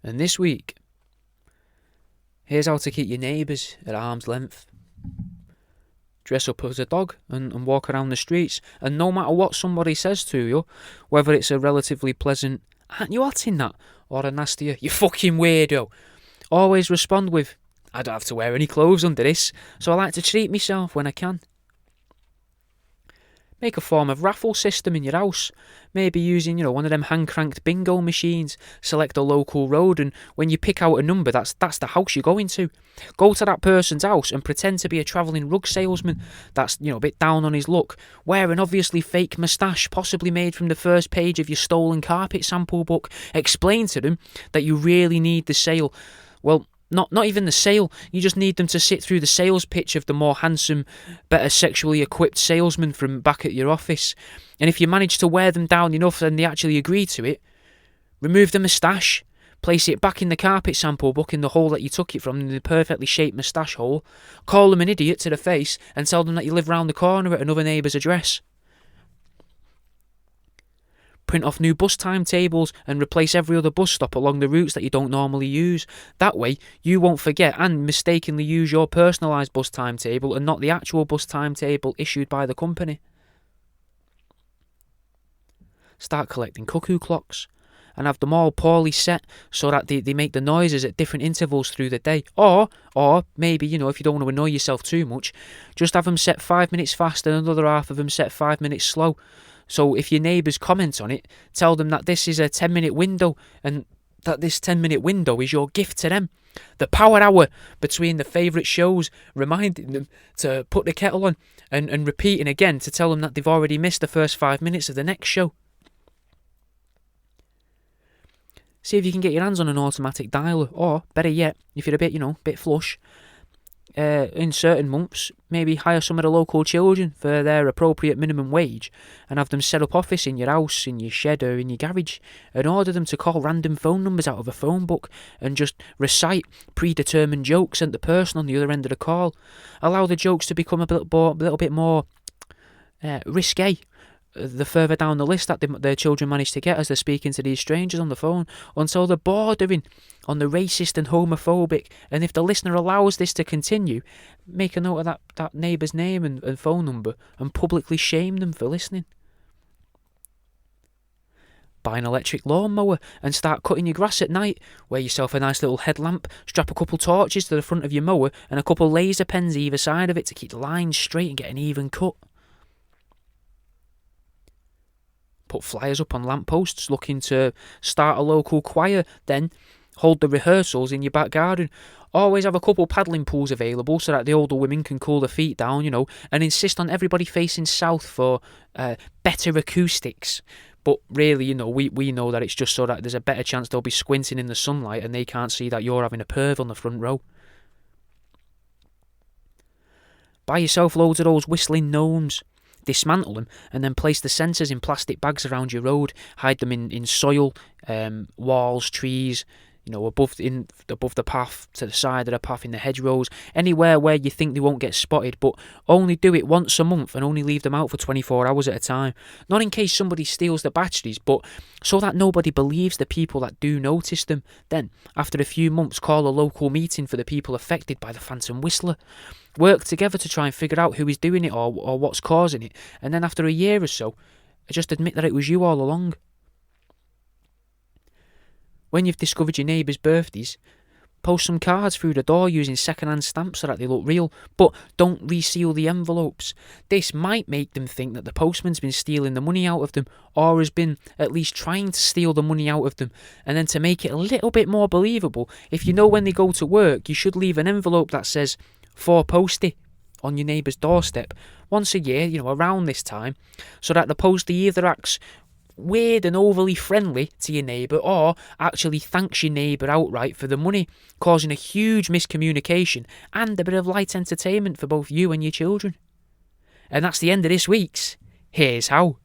And this week, here's how to keep your neighbours at arm's length. Dress up as a dog and walk around the streets, and no matter what somebody says to you, whether it's a relatively pleasant, "Aren't you hot in that?" or a nastier, "You fucking weirdo," always respond with, "I don't have to wear any clothes under this, so I like to treat myself when I can." Make a form of raffle system in your house. Maybe using, one of them hand-cranked bingo machines. Select a local road, and when you pick out a number, that's the house you're going to. Go to that person's house and pretend to be a travelling rug salesman that's, a bit down on his luck. Wear an obviously fake moustache, possibly made from the first page of your stolen carpet sample book. Explain to them that you really need the sale. Well, not even the sale, you just need them to sit through the sales pitch of the more handsome, better sexually equipped salesman from back at your office. And if you manage to wear them down enough and they actually agree to it, remove the moustache, place it back in the carpet sample book in the hole that you took it from, in the perfectly shaped moustache hole, call them an idiot to the face and tell them that you live round the corner at another neighbour's address. Print off new bus timetables and replace every other bus stop along the routes that you don't normally use. That way, you won't forget and mistakenly use your personalised bus timetable and not the actual bus timetable issued by the company. Start collecting cuckoo clocks and have them all poorly set so that they make the noises at different intervals through the day. Or maybe, if you don't want to annoy yourself too much, just have them set 5 minutes fast and another half of them set 5 minutes slow. So if your neighbours comment on it, tell them that this is a 10-minute window and that this 10-minute window is your gift to them. The power hour between the favourite shows, reminding them to put the kettle on and repeating again to tell them that they've already missed the first 5 minutes of the next show. See if you can get your hands on an automatic dialer, or better yet, if you're a bit flush, in certain months, maybe hire some of the local children for their appropriate minimum wage and have them set up office in your house, in your shed or in your garage, and order them to call random phone numbers out of a phone book and just recite predetermined jokes at the person on the other end of the call. Allow the jokes to become a little bit more risque the further down the list that their children manage to get as they're speaking to these strangers on the phone, until they're bordering on the racist and homophobic. And if the listener allows this to continue, make a note of that neighbour's name and phone number and publicly shame them for listening. Buy an electric lawnmower and start cutting your grass at night. Wear yourself a nice little headlamp, strap a couple torches to the front of your mower and a couple laser pens either side of it to keep the lines straight and get an even cut. Put flyers up on lampposts looking to start a local choir, then hold the rehearsals in your back garden. Always have a couple paddling pools available so that the older women can cool their feet down, and insist on everybody facing south for better acoustics. But really, we know that it's just so that there's a better chance they'll be squinting in the sunlight and they can't see that you're having a perv on the front row. Buy yourself loads of those whistling gnomes. Dismantle them and then place the sensors in plastic bags around your road. Hide them in soil, walls, trees, above the path, to the side of the path, in the hedgerows, anywhere where you think they won't get spotted. But only do it once a month and only leave them out for 24 hours at a time. Not in case somebody steals the batteries, but so that nobody believes the people that do notice them. Then, after a few months, call a local meeting for the people affected by the phantom whistler. Work together to try and figure out who is doing it or what's causing it, and then after a year or so, just admit that it was you all along. When you've discovered your neighbours' birthdays, post some cards through the door using secondhand stamps so that they look real, but don't reseal the envelopes. This might make them think that the postman's been stealing the money out of them, or has been at least trying to steal the money out of them. And then to make it a little bit more believable, if you know when they go to work, you should leave an envelope that says "for postie" on your neighbour's doorstep once a year, around this time, so that the postie either acts weird and overly friendly to your neighbour or actually thanks your neighbour outright for the money, causing a huge miscommunication and a bit of light entertainment for both you and your children. And that's the end of this week's Here's How.